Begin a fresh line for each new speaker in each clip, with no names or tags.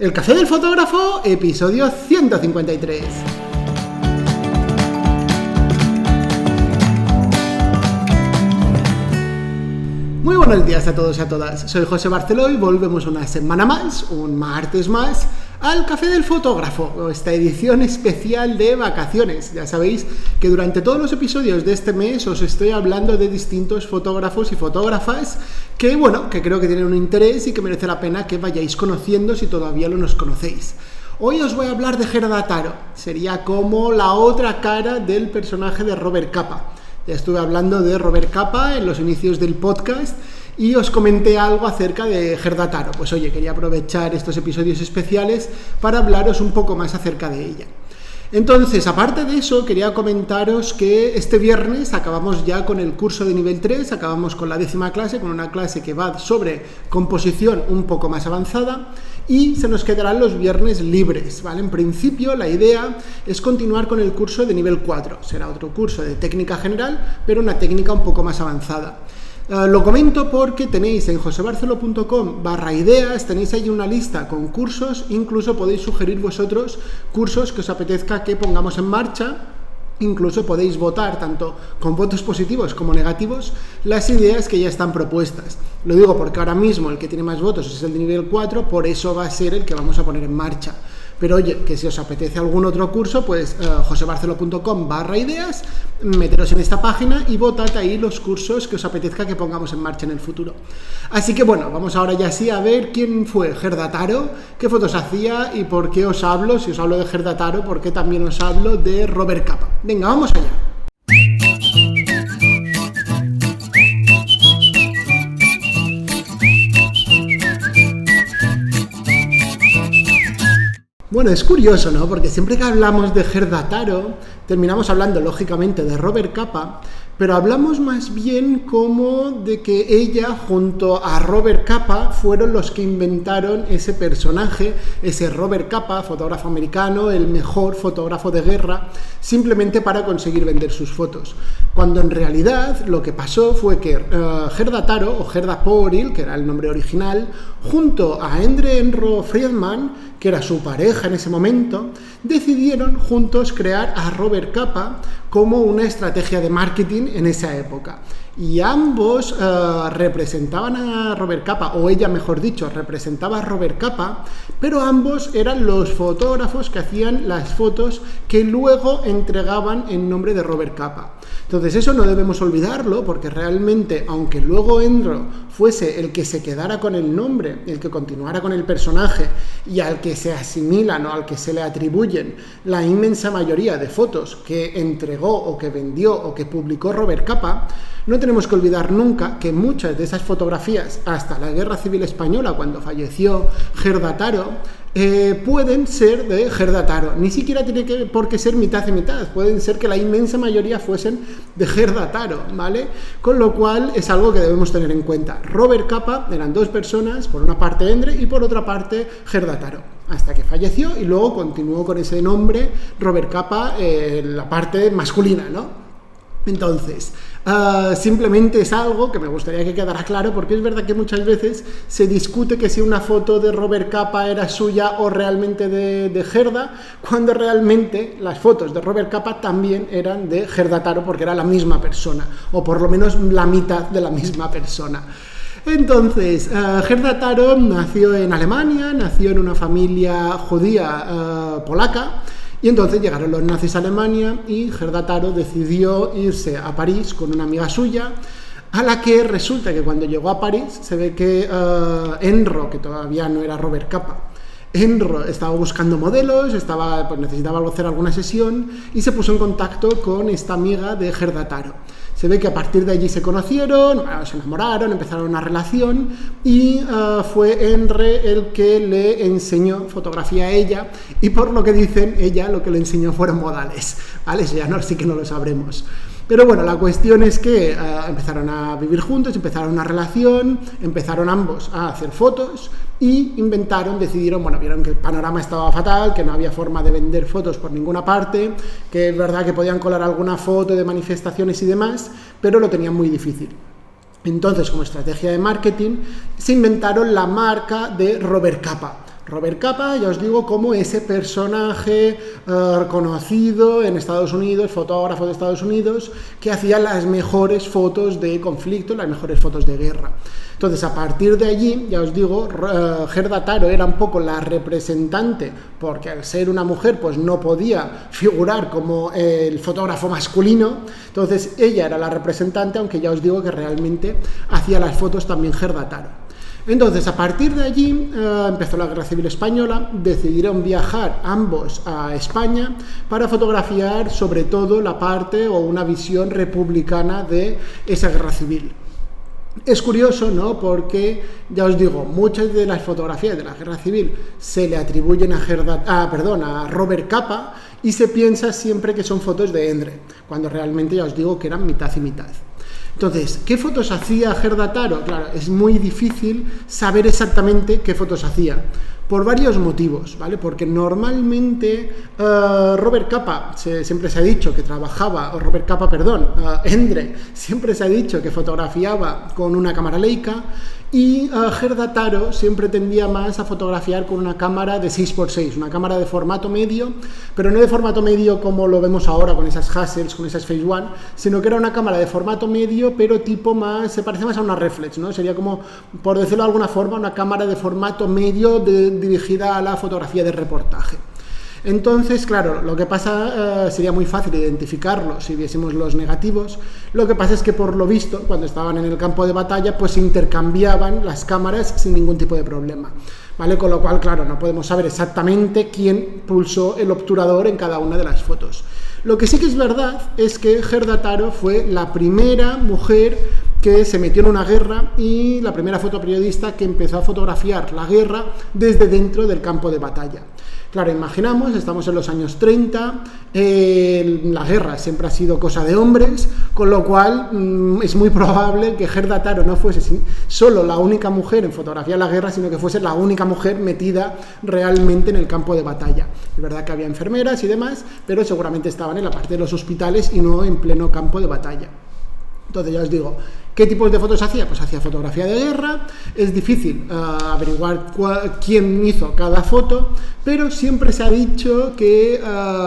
El Café del Fotógrafo, episodio 153. Muy buenos días a todos y a todas. Soy José Barceló y volvemos una semana más, un martes más, al Café del Fotógrafo, esta edición especial de vacaciones. Ya sabéis que durante todos los episodios de este mes os estoy hablando de distintos fotógrafos y fotógrafas que creo que tienen un interés y que merece la pena que vayáis conociendo si todavía no nos conocéis. Hoy os voy a hablar de Gerda Taro. Sería como la otra cara del personaje de Robert Capa. Ya estuve hablando de Robert Capa en los inicios del podcast y os comenté algo acerca de Gerda Taro. Pues oye, quería aprovechar estos episodios especiales para hablaros un poco más acerca de ella. Entonces, aparte de eso, quería comentaros que este viernes acabamos ya con el curso de nivel 3, acabamos con la 10ª clase, con una clase que va sobre composición un poco más avanzada y se nos quedarán los viernes libres, ¿vale? En principio, la idea es continuar con el curso de nivel 4, será otro curso de técnica general, pero una técnica un poco más avanzada. Lo comento porque tenéis en josebarcelo.com/ideas, tenéis ahí una lista con cursos, incluso podéis sugerir vosotros cursos que os apetezca que pongamos en marcha, incluso podéis votar tanto con votos positivos como negativos las ideas que ya están propuestas. Lo digo porque ahora mismo el que tiene más votos es el de nivel 4, por eso va a ser el que vamos a poner en marcha. Pero oye, que si os apetece algún otro curso, pues josebarcelo.com/ideas, meteros en esta página y votad ahí los cursos que os apetezca que pongamos en marcha en el futuro. Así que vamos ahora ya sí a ver quién fue Gerda Taro, qué fotos hacía y por qué os hablo, si os hablo de Gerda Taro, por qué también os hablo de Robert Capa. Venga, vamos allá. Bueno, es curioso, ¿no? Porque siempre que hablamos de Gerda Taro, terminamos hablando, lógicamente, de Robert Capa, pero hablamos más bien como de que ella, junto a Robert Capa, fueron los que inventaron ese personaje, ese Robert Capa, fotógrafo americano, el mejor fotógrafo de guerra, simplemente para conseguir vender sus fotos. Cuando en realidad lo que pasó fue que Gerda Taro, o Gerda Pooril, que era el nombre original, junto a Endre Enro Friedman, que era su pareja en ese momento, decidieron juntos crear a Robert Capa como una estrategia de marketing en esa época. Y ambos representaban a Robert Capa, o ella mejor dicho, representaba a Robert Capa, pero ambos eran los fotógrafos que hacían las fotos que luego entregaban en nombre de Robert Capa. Entonces eso no debemos olvidarlo, porque realmente, aunque luego Enro fuese el que se quedara con el nombre, el que continuara con el personaje y al que se asimilan o al que se le atribuyen la inmensa mayoría de fotos que entregó o que vendió o que publicó Robert Capa, no tenemos que olvidar nunca que muchas de esas fotografías, hasta la Guerra Civil Española, cuando falleció Gerda Taro, pueden ser de Gerda Taro. Ni siquiera tiene por qué ser mitad y mitad, pueden ser que la inmensa mayoría fuesen de Gerda Taro, ¿vale? Con lo cual es algo que debemos tener en cuenta. Robert Capa eran dos personas, por una parte Endre y por otra parte Gerda Taro, hasta que falleció y luego continuó con ese nombre Robert Capa, la parte masculina, ¿no? Entonces, simplemente es algo que me gustaría que quedara claro, porque es verdad que muchas veces se discute que si una foto de Robert Capa era suya o realmente de Gerda, cuando realmente las fotos de Robert Capa también eran de Gerda Taro, porque era la misma persona, o por lo menos la mitad de la misma persona. Entonces, Gerda Taro nació en Alemania, nació en una familia judía polaca. Y entonces llegaron los nazis a Alemania y Gerda Taro decidió irse a París con una amiga suya, a la que resulta que cuando llegó a París se ve que Enro, que todavía no era Robert Capa, Enro estaba buscando modelos, necesitaba hacer alguna sesión y se puso en contacto con esta amiga de Gerda Taro. Se ve que a partir de allí se conocieron, se enamoraron, empezaron una relación y fue Endre el que le enseñó fotografía a ella y por lo que dicen, ella lo que le enseñó fueron modales, ¿vale? Eso ya sí que no lo sabremos. Pero la cuestión es que empezaron a vivir juntos, empezaron una relación, empezaron ambos a hacer fotos y decidieron, vieron que el panorama estaba fatal, que no había forma de vender fotos por ninguna parte, que es verdad que podían colar alguna foto de manifestaciones y demás, pero lo tenían muy difícil. Entonces, como estrategia de marketing, se inventaron la marca de Robert Capa. Robert Capa, ya os digo, como ese personaje conocido en Estados Unidos, fotógrafo de Estados Unidos, que hacía las mejores fotos de conflicto, las mejores fotos de guerra. Entonces, a partir de allí, ya os digo, Gerda Taro era un poco la representante, porque al ser una mujer, pues no podía figurar como el fotógrafo masculino, entonces ella era la representante, aunque ya os digo que realmente hacía las fotos también Gerda Taro. Entonces, a partir de allí empezó la Guerra Civil Española, decidieron viajar ambos a España para fotografiar sobre todo la parte o una visión republicana de esa guerra civil. Es curioso, ¿no? Porque, ya os digo, muchas de las fotografías de la guerra civil se le atribuyen a Robert Capa y se piensa siempre que son fotos de Endre, cuando realmente ya os digo que eran mitad y mitad. Entonces, ¿qué fotos hacía Gerda Taro? Claro, es muy difícil saber exactamente qué fotos hacía, por varios motivos, ¿vale? Porque normalmente Robert Capa siempre se ha dicho que trabajaba, Endre siempre se ha dicho que fotografiaba con una cámara Leica, y Gerda Taro siempre tendía más a fotografiar con una cámara de 6x6, una cámara de formato medio, pero no de formato medio como lo vemos ahora con esas Hasselblad, con esas Phase One, sino que era una cámara de formato medio, pero tipo más, se parece más a una reflex, ¿no? Sería como, por decirlo de alguna forma, una cámara de formato medio dirigida a la fotografía de reportaje. Entonces, claro, lo que pasa sería muy fácil identificarlo si viésemos los negativos. Lo que pasa es que, por lo visto, cuando estaban en el campo de batalla, pues se intercambiaban las cámaras sin ningún tipo de problema, ¿vale? Con lo cual, claro, no podemos saber exactamente quién pulsó el obturador en cada una de las fotos. Lo que sí que es verdad es que Gerda Taro fue la primera mujer que se metió en una guerra y la primera fotoperiodista que empezó a fotografiar la guerra desde dentro del campo de batalla. Claro, imaginamos, estamos en los años 30, la guerra siempre ha sido cosa de hombres, con lo cual es muy probable que Gerda Taro no fuese solo la única mujer en fotografiar la guerra, sino que fuese la única mujer metida realmente en el campo de batalla. Es verdad que había enfermeras y demás, pero seguramente estaban en la parte de los hospitales y no en pleno campo de batalla. Entonces, ya os digo, ¿qué tipos de fotos hacía? Pues hacía fotografía de guerra. Es difícil averiguar quién hizo cada foto, pero siempre se ha dicho que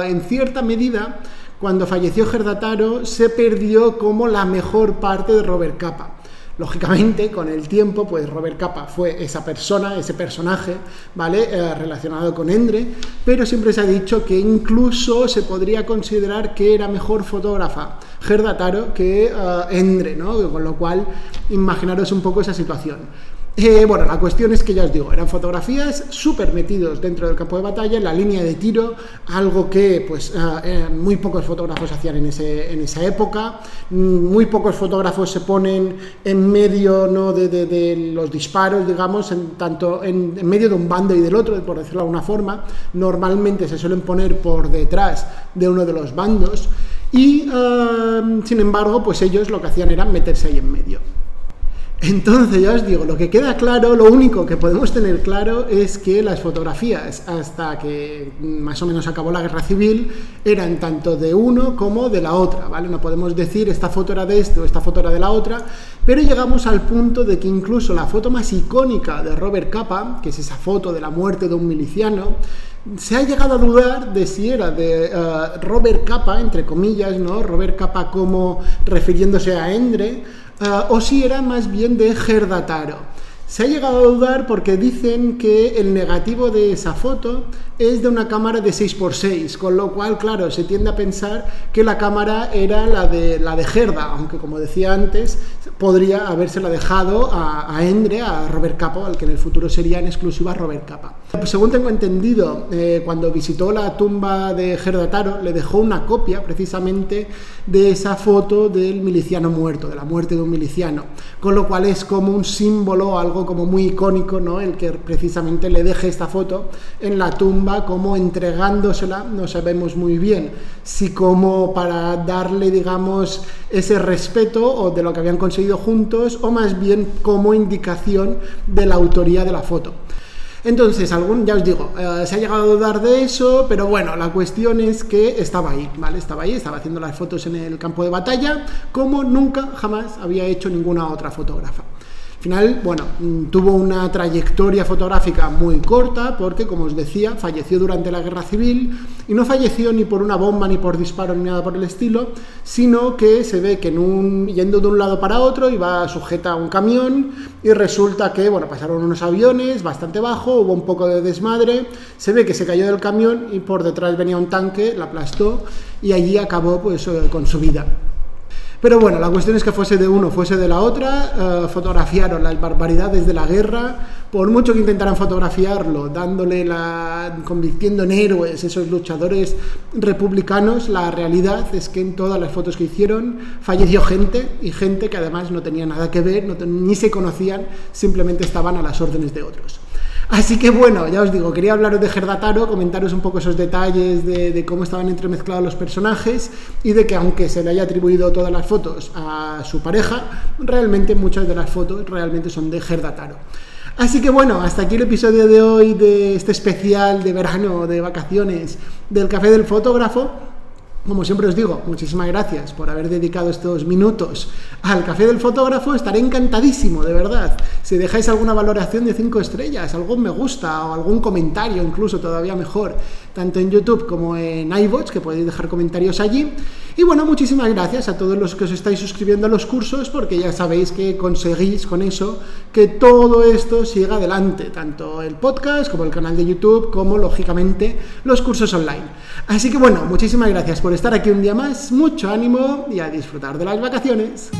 en cierta medida, cuando falleció Gerda Taro, se perdió como la mejor parte de Robert Capa. Lógicamente, con el tiempo, pues Robert Capa fue esa persona, ese personaje, ¿vale? Relacionado con Endre, pero siempre se ha dicho que incluso se podría considerar que era mejor fotógrafa Gerda Taro que Endre, ¿no? Con lo cual, imaginaros un poco esa situación. Bueno, la cuestión es que, ya os digo, eran fotografías súper metidos dentro del campo de batalla, en la línea de tiro, algo que pues muy pocos fotógrafos hacían en esa época. Muy pocos fotógrafos se ponen en medio, ¿no?, de los disparos, digamos, tanto en medio de un bando y del otro, por decirlo de alguna forma. Normalmente se suelen poner por detrás de uno de los bandos y, sin embargo, pues ellos lo que hacían era meterse ahí en medio. Entonces, ya os digo, lo que queda claro, lo único que podemos tener claro es que las fotografías, hasta que más o menos acabó la guerra civil, eran tanto de uno como de la otra, ¿vale? No podemos decir esta foto era de este o esta foto era de la otra, pero llegamos al punto de que incluso la foto más icónica de Robert Capa, que es esa foto de la muerte de un miliciano, se ha llegado a dudar de si era de Robert Capa, entre comillas, ¿no? Robert Capa como refiriéndose a Endre, o si era más bien de Gerda Taro. Se ha llegado a dudar porque dicen que el negativo de esa foto es de una cámara de 6x6, con lo cual, claro, se tiende a pensar que la cámara era la de Gerda, aunque, como decía antes, podría habérsela dejado a Endre, a Robert Capa, al que en el futuro sería en exclusiva Robert Capa. Según tengo entendido, cuando visitó la tumba de Gerda Taro, le dejó una copia precisamente de esa foto del miliciano muerto, de la muerte de un miliciano, con lo cual es como un símbolo, algo como muy icónico, ¿no?, el que precisamente le deje esta foto en la tumba, como entregándosela, no sabemos muy bien si como para darle, digamos, ese respeto o de lo que habían conseguido juntos, o más bien como indicación de la autoría de la foto. Entonces, ya os digo, se ha llegado a dudar de eso, pero bueno, la cuestión es que estaba ahí, ¿vale? Estaba ahí, estaba haciendo las fotos en el campo de batalla, como nunca, jamás había hecho ninguna otra fotógrafa. final, bueno, tuvo una trayectoria fotográfica muy corta porque, como os decía, falleció durante la Guerra Civil y no falleció ni por una bomba, ni por disparo, ni nada por el estilo, sino que se ve que yendo de un lado para otro iba sujeta a un camión y resulta que, bueno, pasaron unos aviones bastante bajo, hubo un poco de desmadre, se ve que se cayó del camión y por detrás venía un tanque, la aplastó y allí acabó pues con su vida. Pero bueno, la cuestión es que fuese de uno, fuese de la otra, fotografiaron las barbaridades de la guerra, por mucho que intentaran fotografiarlo, convirtiendo en héroes esos luchadores republicanos, la realidad es que en todas las fotos que hicieron falleció gente, y gente que además no tenía nada que ver, ni se conocían, simplemente estaban a las órdenes de otros. Así que bueno, ya os digo, quería hablaros de Gerda Taro, comentaros un poco esos detalles de cómo estaban entremezclados los personajes y de que aunque se le haya atribuido todas las fotos a su pareja, realmente muchas de las fotos realmente son de Gerda Taro. Así que bueno, hasta aquí el episodio de hoy de este especial de verano, de vacaciones, del Café del Fotógrafo. Como siempre os digo, muchísimas gracias por haber dedicado estos minutos al Café del Fotógrafo. Estaré encantadísimo, de verdad. Si dejáis alguna valoración de 5 estrellas, algún me gusta o algún comentario, incluso todavía mejor, tanto en YouTube como en iVoox, que podéis dejar comentarios allí. Y bueno, muchísimas gracias a todos los que os estáis suscribiendo a los cursos, porque ya sabéis que conseguís con eso que todo esto siga adelante, tanto el podcast como el canal de YouTube, como lógicamente los cursos online. Así que bueno, muchísimas gracias por estar aquí un día más, mucho ánimo y a disfrutar de las vacaciones.